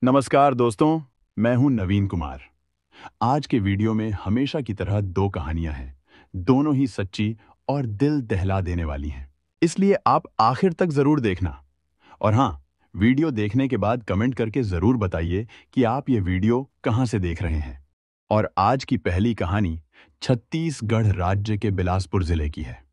नमस्कार दोस्तों, मैं हूं नवीन कुमार। आज के वीडियो में हमेशा की तरह दो कहानियां हैं, दोनों ही सच्ची और दिल दहला देने वाली हैं। इसलिए आप आखिर तक जरूर देखना। और हाँ, वीडियो देखने के बाद कमेंट करके जरूर बताइए कि आप ये वीडियो कहां से देख रहे हैं। और आज की पहली कहानी छत्तीसगढ़ राज्य के बिलासपुर जिले की है।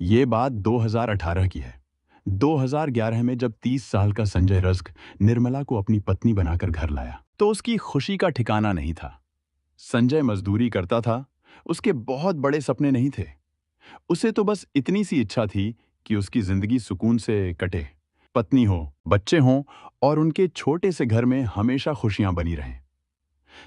ये बात 2018 की है। 2011 में जब 30 साल का संजय रस्क निर्मला को अपनी पत्नी बनाकर घर लाया, तो उसकी खुशी का ठिकाना नहीं था। संजय मजदूरी करता था, उसके बहुत बड़े सपने नहीं थे। उसे तो बस इतनी सी इच्छा थी कि उसकी जिंदगी सुकून से कटे, पत्नी हो, बच्चे हों और उनके छोटे से घर में हमेशा खुशियां बनी रहें।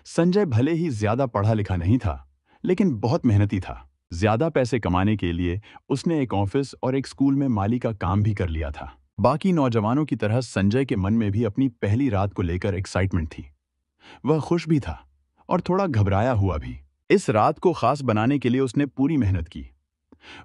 संजय भले ही ज्यादा पढ़ा लिखा नहीं था, लेकिन बहुत मेहनती था। ज्यादा पैसे कमाने के लिए उसने एक ऑफिस और एक स्कूल में माली का काम भी कर लिया था। बाकी नौजवानों की तरह संजय के मन में भी अपनी पहली रात को लेकर एक्साइटमेंट थी। वह खुश भी था और थोड़ा घबराया हुआ भी। इस रात को खास बनाने के लिए उसने पूरी मेहनत की।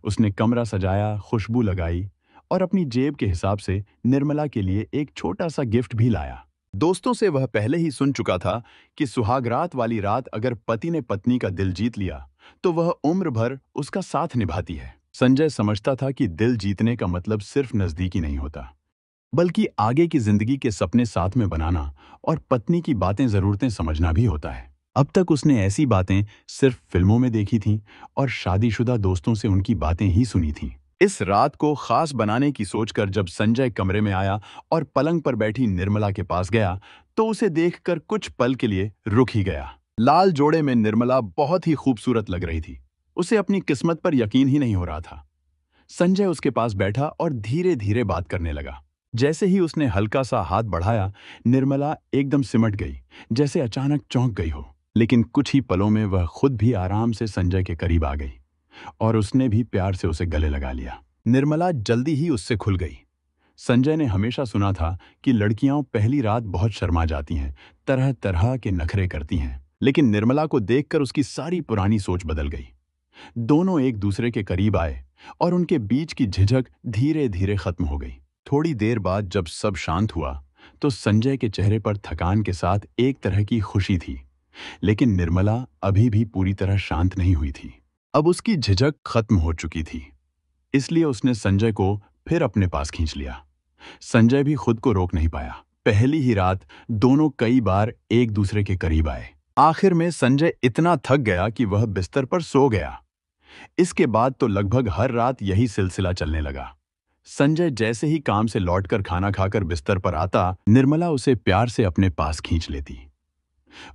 उसने कमरा सजाया, खुशबू लगाई और अपनी जेब के हिसाब से निर्मला के लिए एक छोटा सा गिफ्ट भी लाया। दोस्तों से वह पहले ही सुन चुका था कि सुहागरात वाली रात अगर पति ने पत्नी का दिल जीत लिया तो वह उम्र भर उसका साथ निभाती है। संजय समझता था कि दिल जीतने का मतलब सिर्फ नजदीकी नहीं होता, बल्कि आगे की जिंदगी के सपने साथ में बनाना और पत्नी की बातें जरूरतें समझना भी होता है। अब तक उसने ऐसी बातें सिर्फ फिल्मों में देखी थीं और शादीशुदा दोस्तों से उनकी बातें ही सुनी थीं। इस रात को खास बनाने की सोचकर जब संजय कमरे में आया और पलंग पर बैठी निर्मला के पास गया, तो उसे देखकर कुछ पल के लिए रुक ही गया। लाल जोड़े में निर्मला बहुत ही खूबसूरत लग रही थी। उसे अपनी किस्मत पर यकीन ही नहीं हो रहा था। संजय उसके पास बैठा और धीरे धीरे बात करने लगा। जैसे ही उसने हल्का सा हाथ बढ़ाया, निर्मला एकदम सिमट गई, जैसे अचानक चौंक गई हो। लेकिन कुछ ही पलों में वह खुद भी आराम से संजय के करीब आ गई और उसने भी प्यार से उसे गले लगा लिया। निर्मला जल्दी ही उससे खुल गई। संजय ने हमेशा सुना था कि लड़कियां पहली रात बहुत शर्मा जाती हैं, तरह तरह के नखरे करती हैं, लेकिन निर्मला को देखकर उसकी सारी पुरानी सोच बदल गई। दोनों एक दूसरे के करीब आए और उनके बीच की झिझक धीरे धीरे खत्म हो गई। थोड़ी देर बाद जब सब शांत हुआ, तो संजय के चेहरे पर थकान के साथ एक तरह की खुशी थी, लेकिन निर्मला अभी भी पूरी तरह शांत नहीं हुई थी। अब उसकी झिझक खत्म हो चुकी थी, इसलिए उसने संजय को फिर अपने पास खींच लिया। संजय भी खुद को रोक नहीं पाया। पहली ही रात दोनों कई बार एक दूसरे के करीब आए। आखिर में संजय इतना थक गया कि वह बिस्तर पर सो गया। इसके बाद तो लगभग हर रात यही सिलसिला चलने लगा। संजय जैसे ही काम से लौटकर खाना खाकर बिस्तर पर आता, निर्मला उसे प्यार से अपने पास खींच लेती।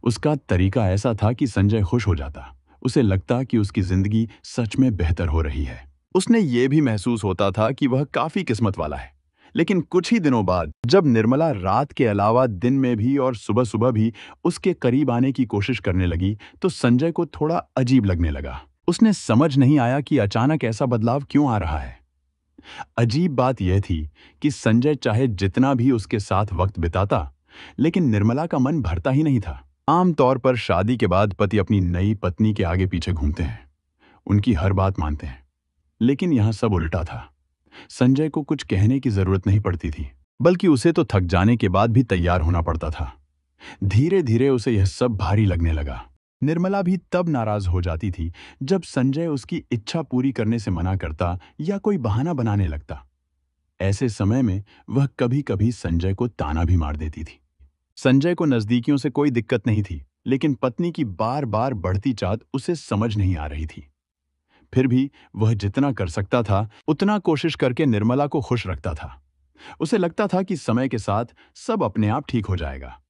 उसका तरीका ऐसा था कि संजय खुश हो जाता। उसे लगता कि उसकी जिंदगी सच में बेहतर हो रही है। उसने ये भी महसूस होता था कि वह काफी किस्मत वाला है। लेकिन कुछ ही दिनों बाद जब निर्मला रात के अलावा दिन में भी और सुबह सुबह भी उसके करीब आने की कोशिश करने लगी, तो संजय को थोड़ा अजीब लगने लगा। उसने समझ नहीं आया कि अचानक ऐसा बदलाव क्यों आ रहा है। अजीब बात यह थी कि संजय चाहे जितना भी उसके साथ वक्त बिताता, लेकिन निर्मला का मन भरता ही नहीं था। आमतौर पर शादी के बाद पति अपनी नई पत्नी के आगे पीछे घूमते हैं, उनकी हर बात मानते हैं, लेकिन यहां सब उल्टा था। संजय को कुछ कहने की जरूरत नहीं पड़ती थी, बल्कि उसे तो थक जाने के बाद भी तैयार होना पड़ता था। धीरे धीरे उसे यह सब भारी लगने लगा। निर्मला भी तब नाराज हो जाती थी जब संजय उसकी इच्छा पूरी करने से मना करता या कोई बहाना बनाने लगता। ऐसे समय में वह कभी कभी संजय को ताना भी मार देती थी। संजय को नजदीकियों से कोई दिक्कत नहीं थी, लेकिन पत्नी की बार बार बढ़ती चाहत उसे समझ नहीं आ रही थी। फिर भी वह जितना कर सकता था उतना कोशिश करके निर्मला को खुश रखता था। उसे लगता था कि समय के साथ सब अपने आप ठीक हो जाएगा,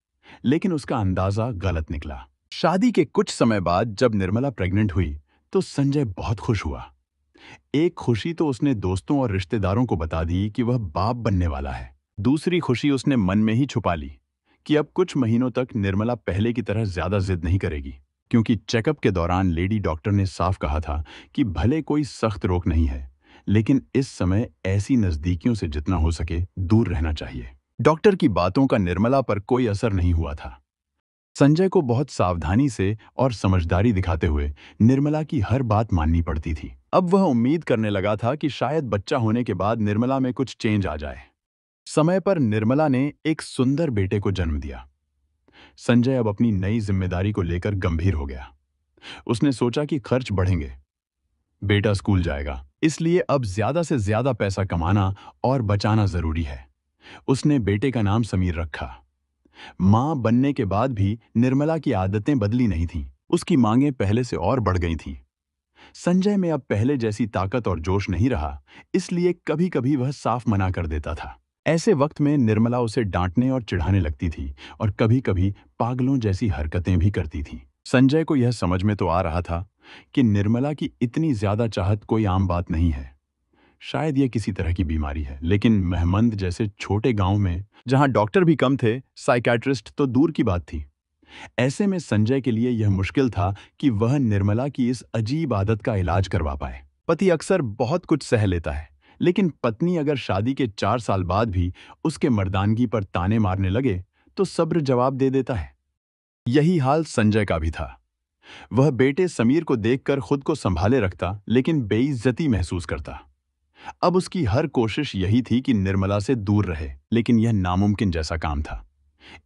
लेकिन उसका अंदाजा गलत निकला। शादी के कुछ समय बाद जब निर्मला प्रेग्नेंट हुई, तो संजय बहुत खुश हुआ। एक खुशी तो उसने दोस्तों और रिश्तेदारों को बता दी कि वह बाप बनने वाला है। दूसरी खुशी उसने मन में ही छुपा ली कि अब कुछ महीनों तक निर्मला पहले की तरह ज्यादा जिद नहीं करेगी, क्योंकि चेकअप के दौरान लेडी डॉक्टर ने साफ कहा था कि भले कोई सख्त रोक नहीं है, लेकिन इस समय ऐसी नजदीकियों से जितना हो सके दूर रहना चाहिए। डॉक्टर की बातों का निर्मला पर कोई असर नहीं हुआ था। संजय को बहुत सावधानी से और समझदारी दिखाते हुए निर्मला की हर बात माननी पड़ती थी। अब वह उम्मीद करने लगा था कि शायद बच्चा होने के बाद निर्मला में कुछ चेंज आ जाए। समय पर निर्मला ने एक सुंदर बेटे को जन्म दिया। संजय अब अपनी नई जिम्मेदारी को लेकर गंभीर हो गया। उसने सोचा कि खर्च बढ़ेंगे, बेटा स्कूल जाएगा, इसलिए अब ज्यादा से ज्यादा पैसा कमाना और बचाना जरूरी है। उसने बेटे का नाम समीर रखा। मां बनने के बाद भी निर्मला की आदतें बदली नहीं थीं। उसकी मांगें पहले से और बढ़ गई थीं। संजय में अब पहले जैसी ताकत और जोश नहीं रहा, इसलिए कभी कभी वह साफ मना कर देता था। ऐसे वक्त में निर्मला उसे डांटने और चिढ़ाने लगती थी और कभी कभी पागलों जैसी हरकतें भी करती थी। संजय को यह समझ में तो आ रहा था कि निर्मला की इतनी ज्यादा चाहत कोई आम बात नहीं है। शायद यह किसी तरह की बीमारी है, लेकिन महमंद जैसे छोटे गांव में, जहां डॉक्टर भी कम थे, साइकियाट्रिस्ट तो दूर की बात थी। ऐसे में संजय के लिए यह मुश्किल था कि वह निर्मला की इस अजीब आदत का इलाज करवा पाए। पति अक्सर बहुत कुछ सह लेता है, लेकिन पत्नी अगर शादी के 4 साल बाद भी उसके मर्दानगी पर ताने मारने लगे तो सब्र जवाब दे देता है। यही हाल संजय का भी था। वह बेटे समीर को देखकर खुद को संभाले रखता, लेकिन बेइज्जती महसूस करता। अब उसकी हर कोशिश यही थी कि निर्मला से दूर रहे, लेकिन यह नामुमकिन जैसा काम था।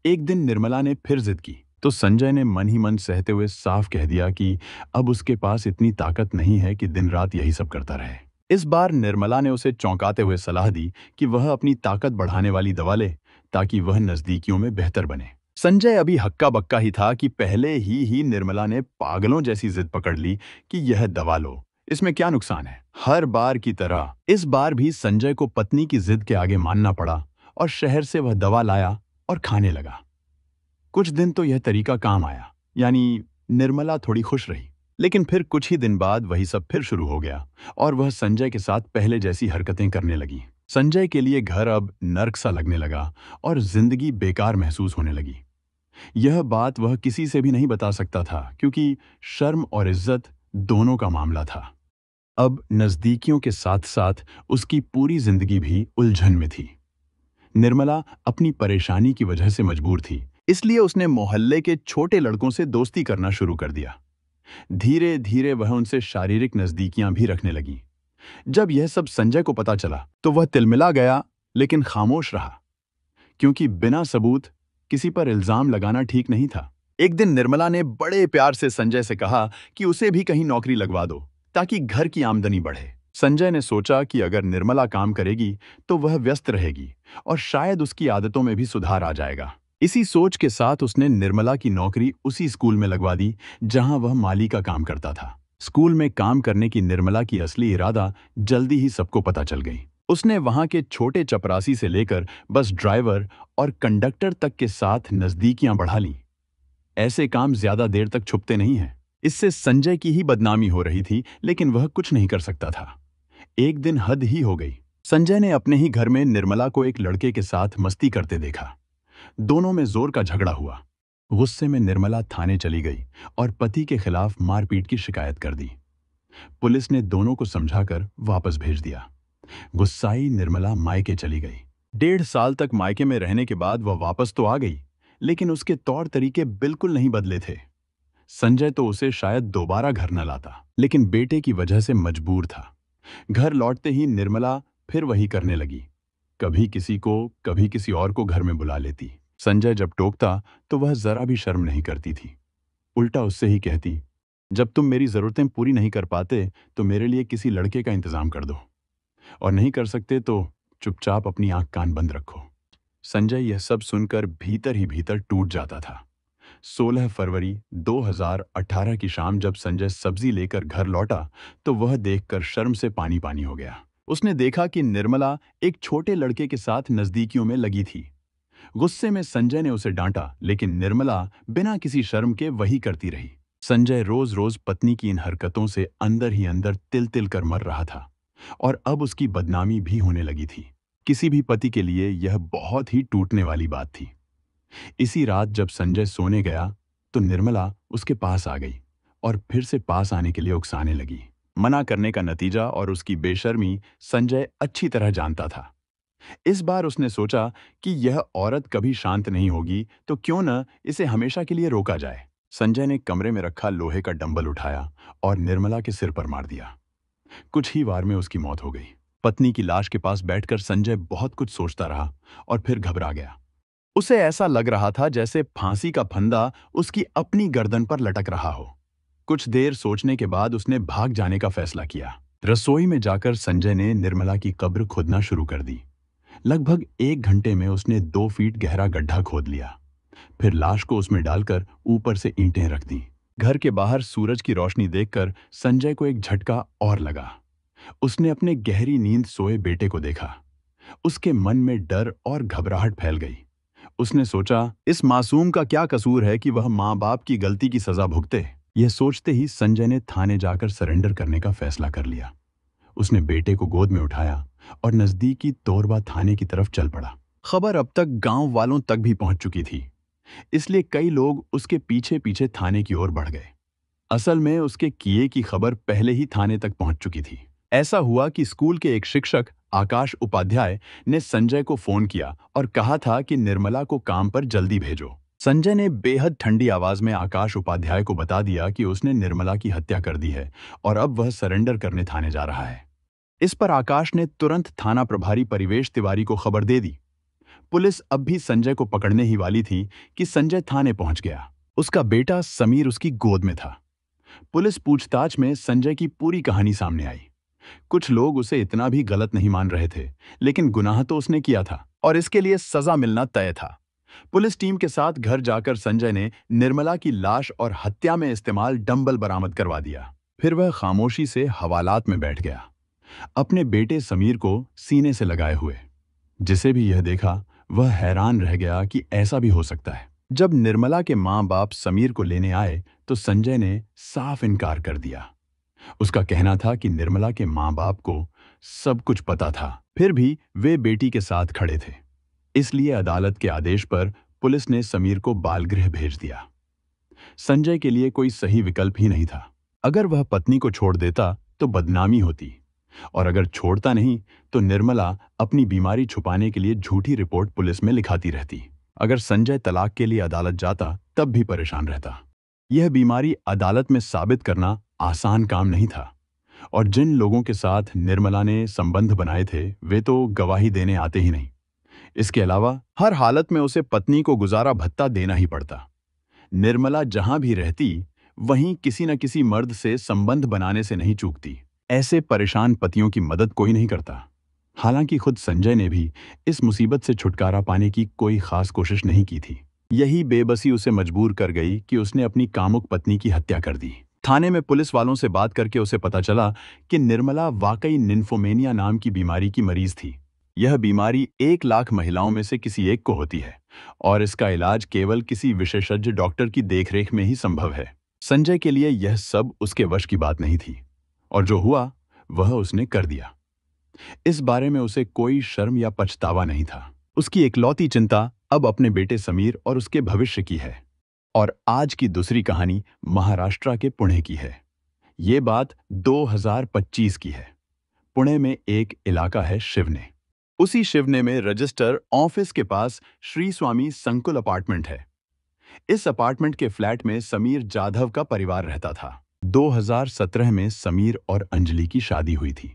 एक दिन निर्मला ने फिर जिद की, तो संजय ने मन ही मन सहते हुए साफ कह दिया कि अब उसके पास इतनी ताकत नहीं है कि दिन रात यही सब करता रहे। इस बार निर्मला ने उसे चौंकाते हुए सलाह दी कि वह अपनी ताकत बढ़ाने वाली दवा ले, ताकि वह नजदीकियों में बेहतर बने। संजय अभी हक्का बक्का ही था कि पहले ही निर्मला ने पागलों जैसी जिद पकड़ ली कि यह दवा लो, इसमें क्या नुकसान है। हर बार की तरह इस बार भी संजय को पत्नी की जिद के आगे मानना पड़ा और शहर से वह दवा लाया और खाने लगा। कुछ दिन तो यह तरीका काम आया, यानी निर्मला थोड़ी खुश रही। लेकिन फिर कुछ ही दिन बाद वही सब फिर शुरू हो गया और वह संजय के साथ पहले जैसी हरकतें करने लगी। संजय के लिए घर अब नर्क सा लगने लगा और जिंदगी बेकार महसूस होने लगी। यह बात वह किसी से भी नहीं बता सकता था, क्योंकि शर्म और इज्जत दोनों का मामला था। अब नजदीकियों के साथ साथ उसकी पूरी जिंदगी भी उलझन में थी। निर्मला अपनी परेशानी की वजह से मजबूर थी, इसलिए उसने मोहल्ले के छोटे लड़कों से दोस्ती करना शुरू कर दिया। धीरे धीरे वह उनसे शारीरिक नजदीकियां भी रखने लगी। जब यह सब संजय को पता चला तो वह तिलमिला गया, लेकिन खामोश रहा, क्योंकि बिना सबूत किसी पर इल्जाम लगाना ठीक नहीं था। एक दिन निर्मला ने बड़े प्यार से संजय से कहा कि उसे भी कहीं नौकरी लगवा दो, ताकि घर की आमदनी बढ़े। संजय ने सोचा कि अगर निर्मला काम करेगी तो वह व्यस्त रहेगी और शायद उसकी आदतों में भी सुधार आ जाएगा। इसी सोच के साथ उसने निर्मला की नौकरी उसी स्कूल में लगवा दी जहां वह माली का काम करता था। स्कूल में काम करने की निर्मला की असली इरादा जल्दी ही सबको पता चल गई। उसने वहां के छोटे चपरासी से लेकर बस ड्राइवर और कंडक्टर तक के साथ नजदीकियां बढ़ा लीं। ऐसे काम ज्यादा देर तक छुपते नहीं हैं। इससे संजय की ही बदनामी हो रही थी, लेकिन वह कुछ नहीं कर सकता था। एक दिन हद ही हो गई। संजय ने अपने ही घर में निर्मला को एक लड़के के साथ मस्ती करते देखा। दोनों में जोर का झगड़ा हुआ। गुस्से में निर्मला थाने चली गई और पति के खिलाफ मारपीट की शिकायत कर दी। पुलिस ने दोनों को समझाकर वापस भेज दिया। गुस्साई निर्मला मायके चली गई। 1.5 साल तक मायके में रहने के बाद वह वापस तो आ गई, लेकिन उसके तौर तरीके बिल्कुल नहीं बदले थे। संजय तो उसे शायद दोबारा घर न लाता, लेकिन बेटे की वजह से मजबूर था। घर लौटते ही निर्मला फिर वही करने लगी। कभी किसी को, कभी किसी और को घर में बुला लेती। संजय जब टोकता तो वह जरा भी शर्म नहीं करती थी। उल्टा उससे ही कहती, जब तुम मेरी जरूरतें पूरी नहीं कर पाते तो मेरे लिए किसी लड़के का इंतजाम कर दो, और नहीं कर सकते तो चुपचाप अपनी आंख कान बंद रखो। संजय यह सब सुनकर भीतर ही भीतर टूट जाता था। 16 फरवरी 2018 की शाम जब संजय सब्जी लेकर घर लौटा तो वह देखकर शर्म से पानी पानी हो गया। उसने देखा कि निर्मला एक छोटे लड़के के साथ नजदीकियों में लगी थी। गुस्से में संजय ने उसे डांटा, लेकिन निर्मला बिना किसी शर्म के वही करती रही। संजय रोज रोज पत्नी की इन हरकतों से अंदर ही अंदर तिल तिल कर मर रहा था और अब उसकी बदनामी भी होने लगी थी। किसी भी पति के लिए यह बहुत ही टूटने वाली बात थी। इसी रात जब संजय सोने गया तो निर्मला उसके पास आ गई और फिर से पास आने के लिए उकसाने लगी। मना करने का नतीजा और उसकी बेशर्मी संजय अच्छी तरह जानता था। इस बार उसने सोचा कि यह औरत कभी शांत नहीं होगी, तो क्यों न इसे हमेशा के लिए रोका जाए। संजय ने कमरे में रखा लोहे का डंबल उठाया और निर्मला के सिर पर मार दिया। कुछ ही वार में उसकी मौत हो गई। पत्नी की लाश के पास बैठकर संजय बहुत कुछ सोचता रहा और फिर घबरा गया। उसे ऐसा लग रहा था जैसे फांसी का फंदा उसकी अपनी गर्दन पर लटक रहा हो। कुछ देर सोचने के बाद उसने भाग जाने का फैसला किया। रसोई में जाकर संजय ने निर्मला की कब्र खोदना शुरू कर दी। लगभग 1 घंटे में उसने 2 फीट गहरा गड्ढा खोद लिया। फिर लाश को उसमें डालकर ऊपर से ईंटें रख दी। घर के बाहर सूरज की रोशनी देखकर संजय को एक झटका और लगा। उसने अपने गहरी नींद सोए बेटे को देखा। उसके मन में डर और घबराहट फैल गई। उसने सोचा, इस मासूम का क्या कसूर है कि वह माँ बाप की गलती की सजा भुगते। यह सोचते ही संजय ने थाने जाकर सरेंडर करने का फैसला कर लिया। उसने बेटे को गोद में उठाया और नजदीकी तोरबा थाने की तरफ चल पड़ा। खबर अब तक गांव वालों तक भी पहुंच चुकी थी, इसलिए कई लोग उसके पीछे पीछे थाने की ओर बढ़ गए। असल में उसके किए की खबर पहले ही थाने तक पहुंच चुकी थी। ऐसा हुआ कि स्कूल के एक शिक्षक आकाश उपाध्याय ने संजय को फोन किया और कहा था कि निर्मला को काम पर जल्दी भेजो। संजय ने बेहद ठंडी आवाज में आकाश उपाध्याय को बता दिया कि उसने निर्मला की हत्या कर दी है और अब वह सरेंडर करने थाने जा रहा है। इस पर आकाश ने तुरंत थाना प्रभारी परिवेश तिवारी को खबर दे दी। पुलिस अब भी संजय को पकड़ने ही वाली थी कि संजय थाने पहुंच गया। उसका बेटा समीर उसकी गोद में था। पुलिस पूछताछ में संजय की पूरी कहानी सामने आई। कुछ लोग उसे इतना भी गलत नहीं मान रहे थे, लेकिन गुनाह तो उसने किया था और इसके लिए सजा मिलना तय था। पुलिस टीम के साथ घर जाकर संजय ने निर्मला की लाश और हत्या में इस्तेमाल डंबल बरामद करवा दिया। फिर वह खामोशी से हवालात में बैठ गया, अपने बेटे समीर को सीने से लगाए हुए। जिसे भी यह देखा वह हैरान रह गया कि ऐसा भी हो सकता है। जब निर्मला के माँ बाप समीर को लेने आए तो संजय ने साफ इनकार कर दिया। उसका कहना था कि निर्मला के माँ बाप को सब कुछ पता था, फिर भी वे बेटी के साथ खड़े थे। इसलिए अदालत के आदेश पर पुलिस ने समीर को बालगृह भेज दिया। संजय के लिए कोई सही विकल्प ही नहीं था। अगर वह पत्नी को छोड़ देता तो बदनामी होती, और अगर छोड़ता नहीं तो निर्मला अपनी बीमारी छुपाने के लिए झूठी रिपोर्ट पुलिस में लिखाती रहती। अगर संजय तलाक के लिए अदालत जाता तब भी परेशान रहता। यह बीमारी अदालत में साबित करना आसान काम नहीं था, और जिन लोगों के साथ निर्मला ने संबंध बनाए थे वे तो गवाही देने आते ही नहीं। इसके अलावा हर हालत में उसे पत्नी को गुजारा भत्ता देना ही पड़ता। निर्मला जहां भी रहती वहीं किसी न किसी मर्द से संबंध बनाने से नहीं चूकती। ऐसे परेशान पतियों की मदद कोई नहीं करता। हालांकि खुद संजय ने भी इस मुसीबत से छुटकारा पाने की कोई खास कोशिश नहीं की थी। यही बेबसी उसे मजबूर कर गई कि उसने अपनी कामुक पत्नी की हत्या कर दी। थाने में पुलिस वालों से बात करके उसे पता चला कि निर्मला वाकई निम्फोमेनिया नाम की बीमारी की मरीज थी। यह बीमारी 1 लाख महिलाओं में से किसी एक को होती है और इसका इलाज केवल किसी विशेषज्ञ डॉक्टर की देखरेख में ही संभव है। संजय के लिए यह सब उसके वश की बात नहीं थी, और जो हुआ वह उसने कर दिया। इस बारे में उसे कोई शर्म या पछतावा नहीं था। उसकी इकलौती चिंता अब अपने बेटे समीर और उसके भविष्य की है। और आज की दूसरी कहानी महाराष्ट्र के पुणे की है। ये बात 2025 की है। पुणे में एक इलाका है शिवने। उसी शिवने में रजिस्टर ऑफिस के पास श्री स्वामी संकुल अपार्टमेंट है। इस अपार्टमेंट के फ्लैट में समीर जाधव का परिवार रहता था। 2017 में समीर और अंजलि की शादी हुई थी।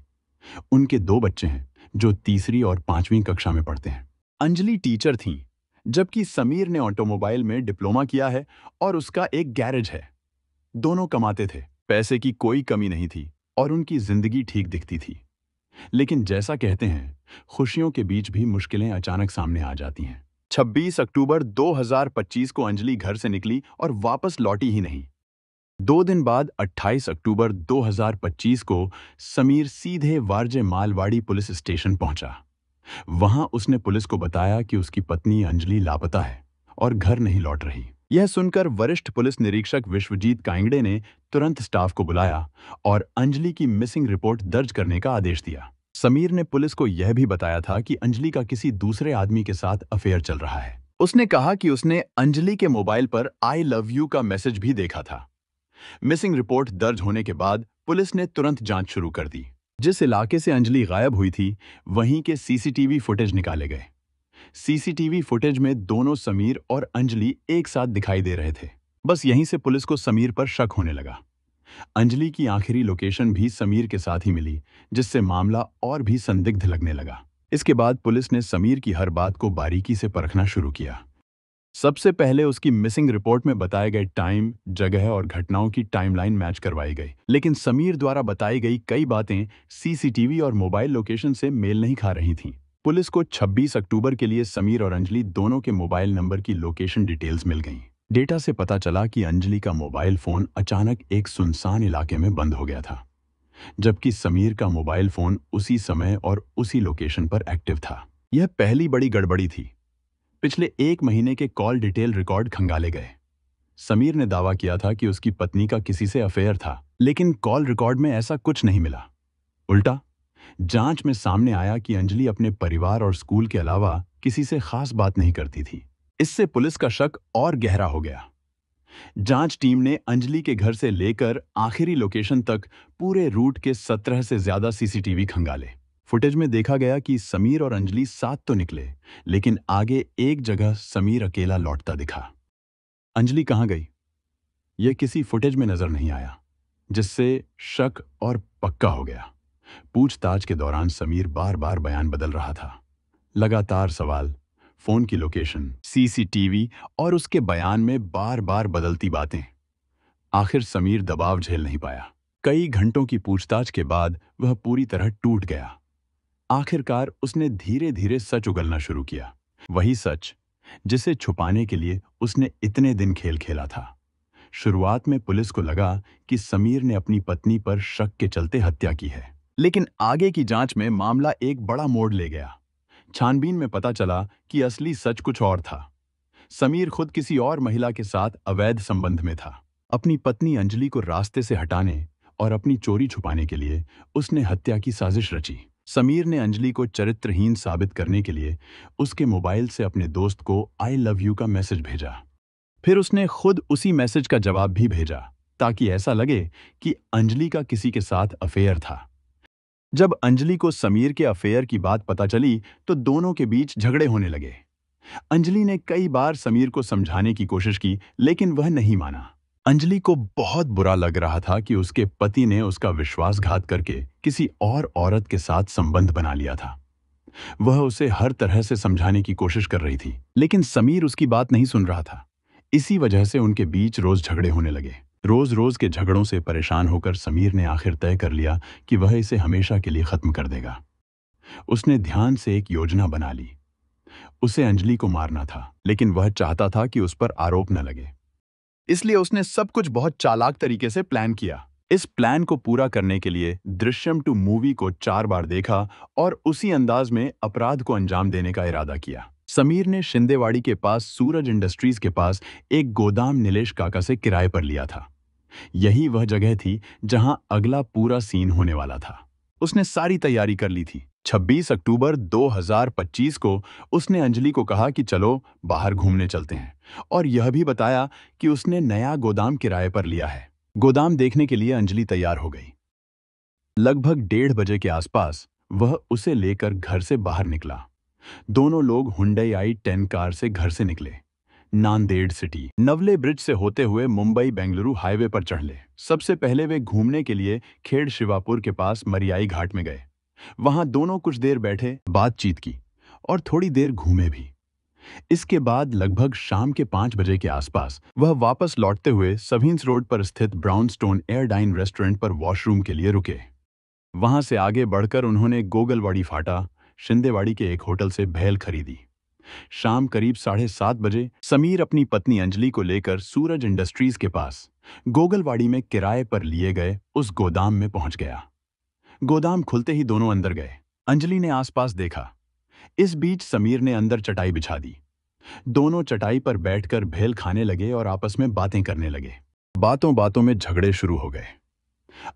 उनके 2 बच्चे हैं जो तीसरी और 5वीं कक्षा में पढ़ते हैं। अंजलि टीचर थीं, जबकि समीर ने ऑटोमोबाइल में डिप्लोमा किया है और उसका एक गैरेज है। दोनों कमाते थे, पैसे की कोई कमी नहीं थी और उनकी जिंदगी ठीक दिखती थी। लेकिन जैसा कहते हैं, खुशियों के बीच भी मुश्किलें अचानक सामने आ जाती हैं। 26 अक्टूबर 2025 को अंजलि घर से निकली और वापस लौटी ही नहीं। 2 दिन बाद 28 अक्टूबर 2025 को समीर सीधे वारजे मालवाड़ी पुलिस स्टेशन पहुंचा। वहां उसने पुलिस को बताया कि उसकी पत्नी अंजलि लापता है और घर नहीं लौट रही। यह सुनकर वरिष्ठ पुलिस निरीक्षक विश्वजीत कांगड़े ने तुरंत स्टाफ को बुलाया और अंजलि की मिसिंग रिपोर्ट दर्ज करने का आदेश दिया। समीर ने पुलिस को यह भी बताया था कि अंजलि का किसी दूसरे आदमी के साथ अफेयर चल रहा है। उसने कहा कि उसने अंजलि के मोबाइल पर आई लव यू का मैसेज भी देखा था। मिसिंग रिपोर्ट दर्ज होने के बाद पुलिस ने तुरंत जांच शुरू कर दी। जिस इलाके से अंजलि गायब हुई थी वहीं के सीसीटीवी फुटेज निकाले गए। सीसीटीवी फुटेज में दोनों समीर और अंजलि एक साथ दिखाई दे रहे थे। बस यहीं से पुलिस को समीर पर शक होने लगा। अंजलि की आखिरी लोकेशन भी समीर के साथ ही मिली, जिससे मामला और भी संदिग्ध लगने लगा। इसके बाद पुलिस ने समीर की हर बात को बारीकी से परखना शुरू किया। सबसे पहले उसकी मिसिंग रिपोर्ट में बताए गए टाइम, जगह और घटनाओं की टाइमलाइन मैच करवाई गई, लेकिन समीर द्वारा बताई गई कई बातें सीसीटीवी और मोबाइल लोकेशन से मेल नहीं खा रही थीं। पुलिस को 26 अक्टूबर के लिए समीर और अंजलि दोनों के मोबाइल नंबर की लोकेशन डिटेल्स मिल गईं। डेटा से पता चला कि अंजलि का मोबाइल फोन अचानक एक सुनसान इलाके में बंद हो गया था, जबकि समीर का मोबाइल फोन उसी समय और उसी लोकेशन पर एक्टिव था। यह पहली बड़ी गड़बड़ी थी। पिछले 1 महीने के कॉल डिटेल रिकॉर्ड खंगाले गए। समीर ने दावा किया था कि उसकी पत्नी का किसी से अफेयर था, लेकिन कॉल रिकॉर्ड में ऐसा कुछ नहीं मिला। उल्टा, जांच में सामने आया कि अंजलि अपने परिवार और स्कूल के अलावा किसी से खास बात नहीं करती थी। इससे पुलिस का शक और गहरा हो गया। जांच टीम ने अंजलि के घर से लेकर आखिरी लोकेशन तक पूरे रूट के 17 से ज्यादा सीसीटीवी खंगाले। फुटेज में देखा गया कि समीर और अंजलि साथ तो निकले, लेकिन आगे एक जगह समीर अकेला लौटता दिखा। अंजलि कहाँ गई, यह किसी फुटेज में नजर नहीं आया, जिससे शक और पक्का हो गया। पूछताछ के दौरान समीर बार बार बयान बदल रहा था। लगातार सवाल, फोन की लोकेशन, सीसीटीवी और उसके बयान में बार बार बदलती बातें। आखिर समीर दबाव झेल नहीं पाया। कई घंटों की पूछताछ के बाद वह पूरी तरह टूट गया। आखिरकार उसने धीरे धीरे सच उगलना शुरू किया, वही सच जिसे छुपाने के लिए उसने इतने दिन खेल खेला था। शुरुआत में पुलिस को लगा कि समीर ने अपनी पत्नी पर शक के चलते हत्या की है, लेकिन आगे की जांच में मामला एक बड़ा मोड़ ले गया। छानबीन में पता चला कि असली सच कुछ और था। समीर खुद किसी और महिला के साथ अवैध संबंध में था। अपनी पत्नी अंजलि को रास्ते से हटाने और अपनी चोरी छुपाने के लिए उसने हत्या की साजिश रची। समीर ने अंजलि को चरित्रहीन साबित करने के लिए उसके मोबाइल से अपने दोस्त को आई लव यू का मैसेज भेजा। फिर उसने खुद उसी मैसेज का जवाब भी भेजा, ताकि ऐसा लगे कि अंजलि का किसी के साथ अफेयर था। जब अंजलि को समीर के अफेयर की बात पता चली तो दोनों के बीच झगड़े होने लगे। अंजलि ने कई बार समीर को समझाने की कोशिश की, लेकिन वह नहीं माना। अंजलि को बहुत बुरा लग रहा था कि उसके पति ने उसका विश्वासघात करके किसी और औरत के साथ संबंध बना लिया था। वह उसे हर तरह से समझाने की कोशिश कर रही थी, लेकिन समीर उसकी बात नहीं सुन रहा था। इसी वजह से उनके बीच रोज झगड़े होने लगे। रोज रोज के झगड़ों से परेशान होकर समीर ने आखिर तय कर लिया कि वह इसे हमेशा के लिए खत्म कर देगा। उसने ध्यान से एक योजना बना ली। उसे अंजलि को मारना था, लेकिन वह चाहता था कि उस पर आरोप न लगे। इसलिए उसने सब कुछ बहुत चालाक तरीके से प्लान किया। इस प्लान को पूरा करने के लिए दृश्यम 2 मूवी को 4 बार देखा और उसी अंदाज में अपराध को अंजाम देने का इरादा किया। समीर ने शिंदेवाड़ी के पास सूरज इंडस्ट्रीज के पास एक गोदाम नीलेश काका से किराए पर लिया था। यही वह जगह थी जहां अगला पूरा सीन होने वाला था। उसने सारी तैयारी कर ली थी। 26 अक्टूबर 2025 को उसने अंजलि को कहा कि चलो बाहर घूमने चलते हैं, और यह भी बताया कि उसने नया गोदाम किराए पर लिया है। गोदाम देखने के लिए अंजलि तैयार हो गई। लगभग 1:30 बजे के आसपास वह उसे लेकर घर से बाहर निकला। दोनों लोग हुंडई i10 कार से घर से निकले। नांदेड़ सिटी नवले ब्रिज से होते हुए मुंबई बेंगलुरु हाईवे पर चढ़ ले। सबसे पहले वे घूमने के लिए खेड़ शिवापुर के पास मरियाई घाट में गए। वहां दोनों कुछ देर बैठे, बातचीत की और थोड़ी देर घूमे भी। इसके बाद लगभग शाम के 5 बजे के आसपास वह वापस लौटते हुए सभींस रोड पर स्थित ब्राउनस्टोन एयरडाइन रेस्टोरेंट पर वॉशरूम के लिए रुके। वहां से आगे बढ़कर उन्होंने गोगलवाड़ी फाटा शिंदेवाड़ी के एक होटल से भेल खरीदी। शाम करीब 7:30 बजे समीर अपनी पत्नी अंजलि को लेकर सूरज इंडस्ट्रीज के पास गोगलवाड़ी में किराए पर लिए गए उस गोदाम में पहुंच गया। गोदाम खुलते ही दोनों अंदर गए। अंजलि ने आसपास देखा। इस बीच समीर ने अंदर चटाई बिछा दी। दोनों चटाई पर बैठकर भेल खाने लगे और आपस में बातें करने लगे। बातों बातों में झगड़े शुरू हो गए।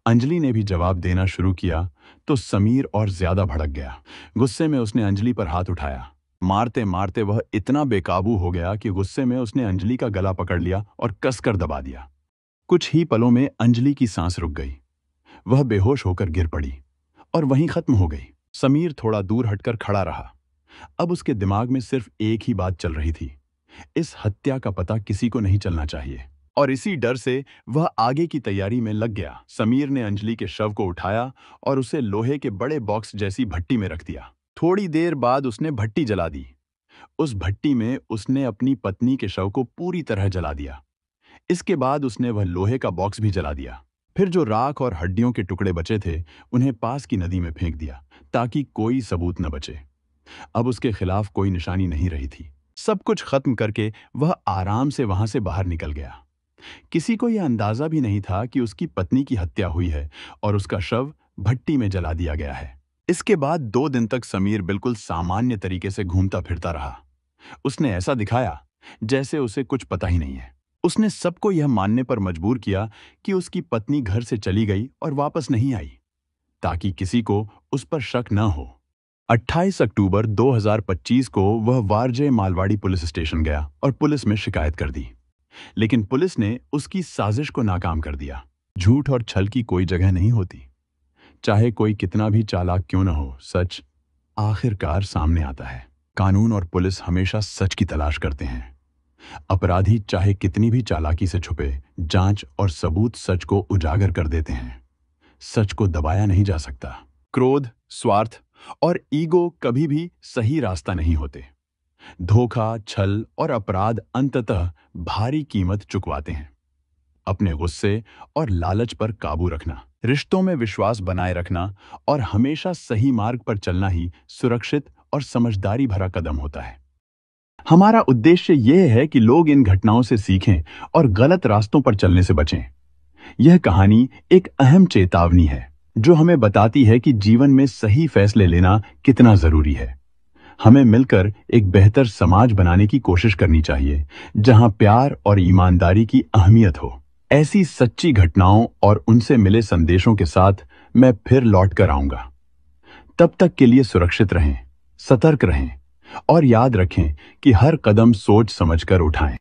अंजलि ने भी जवाब देना शुरू किया तो समीर और ज्यादा भड़क गया। गुस्से में उसने अंजलि पर हाथ उठाया। मारते मारते वह इतना बेकाबू हो गया कि गुस्से में उसने अंजलि का गला पकड़ लिया और कसकर दबा दिया। कुछ ही पलों में अंजलि की सांस रुक गई। वह बेहोश होकर गिर पड़ी और वहीं खत्म हो गई। समीर थोड़ा दूर हटकर खड़ा रहा। अब उसके दिमाग में सिर्फ एक ही बात चल रही थी, इस हत्या का पता किसी को नहीं चलना चाहिए। और इसी डर से वह आगे की तैयारी में लग गया। समीर ने अंजलि के शव को उठाया और उसे लोहे के बड़े बॉक्स जैसी भट्टी में रख दिया। थोड़ी देर बाद उसने भट्टी जला दी। उस भट्टी में उसने अपनी पत्नी के शव को पूरी तरह जला दिया। इसके बाद उसने वह लोहे का बॉक्स भी जला दिया। फिर जो राख और हड्डियों के टुकड़े बचे थे, उन्हें पास की नदी में फेंक दिया ताकि कोई सबूत न बचे। अब उसके खिलाफ कोई निशानी नहीं रही थी। सब कुछ खत्म करके वह आराम से वहां से बाहर निकल गया। किसी को यह अंदाजा भी नहीं था कि उसकी पत्नी की हत्या हुई है और उसका शव भट्टी में जला दिया गया है। इसके बाद 2 दिन तक समीर बिल्कुल सामान्य तरीके से घूमता फिरता रहा। उसने ऐसा दिखाया जैसे उसे कुछ पता ही नहीं है। उसने सबको यह मानने पर मजबूर किया कि उसकी पत्नी घर से चली गई और वापस नहीं आई, ताकि किसी को उस पर शक न हो। 28 अक्टूबर 2025 को वह वारजे मालवाड़ी पुलिस स्टेशन गया और पुलिस में शिकायत कर दी। लेकिन पुलिस ने उसकी साजिश को नाकाम कर दिया। झूठ और छल की कोई जगह नहीं होती। चाहे कोई कितना भी चालाक क्यों न हो, सच आखिरकार सामने आता है। कानून और पुलिस हमेशा सच की तलाश करते हैं। अपराधी चाहे कितनी भी चालाकी से छुपे, जांच और सबूत सच को उजागर कर देते हैं। सच को दबाया नहीं जा सकता। क्रोध, स्वार्थ और ईगो कभी भी सही रास्ता नहीं होते। धोखा, छल और अपराध अंततः भारी कीमत चुकवाते हैं। अपने गुस्से और लालच पर काबू रखना, रिश्तों में विश्वास बनाए रखना और हमेशा सही मार्ग पर चलना ही सुरक्षित और समझदारी भरा कदम होता है। हमारा उद्देश्य यह है कि लोग इन घटनाओं से सीखें और गलत रास्तों पर चलने से बचें। यह कहानी एक अहम चेतावनी है जो हमें बताती है कि जीवन में सही फैसले लेना कितना जरूरी है। हमें मिलकर एक बेहतर समाज बनाने की कोशिश करनी चाहिए, जहां प्यार और ईमानदारी की अहमियत हो। ऐसी सच्ची घटनाओं और उनसे मिले संदेशों के साथ मैं फिर लौट कर आऊंगा। तब तक के लिए सुरक्षित रहें, सतर्क रहें और याद रखें कि हर कदम सोच समझकर उठाएं।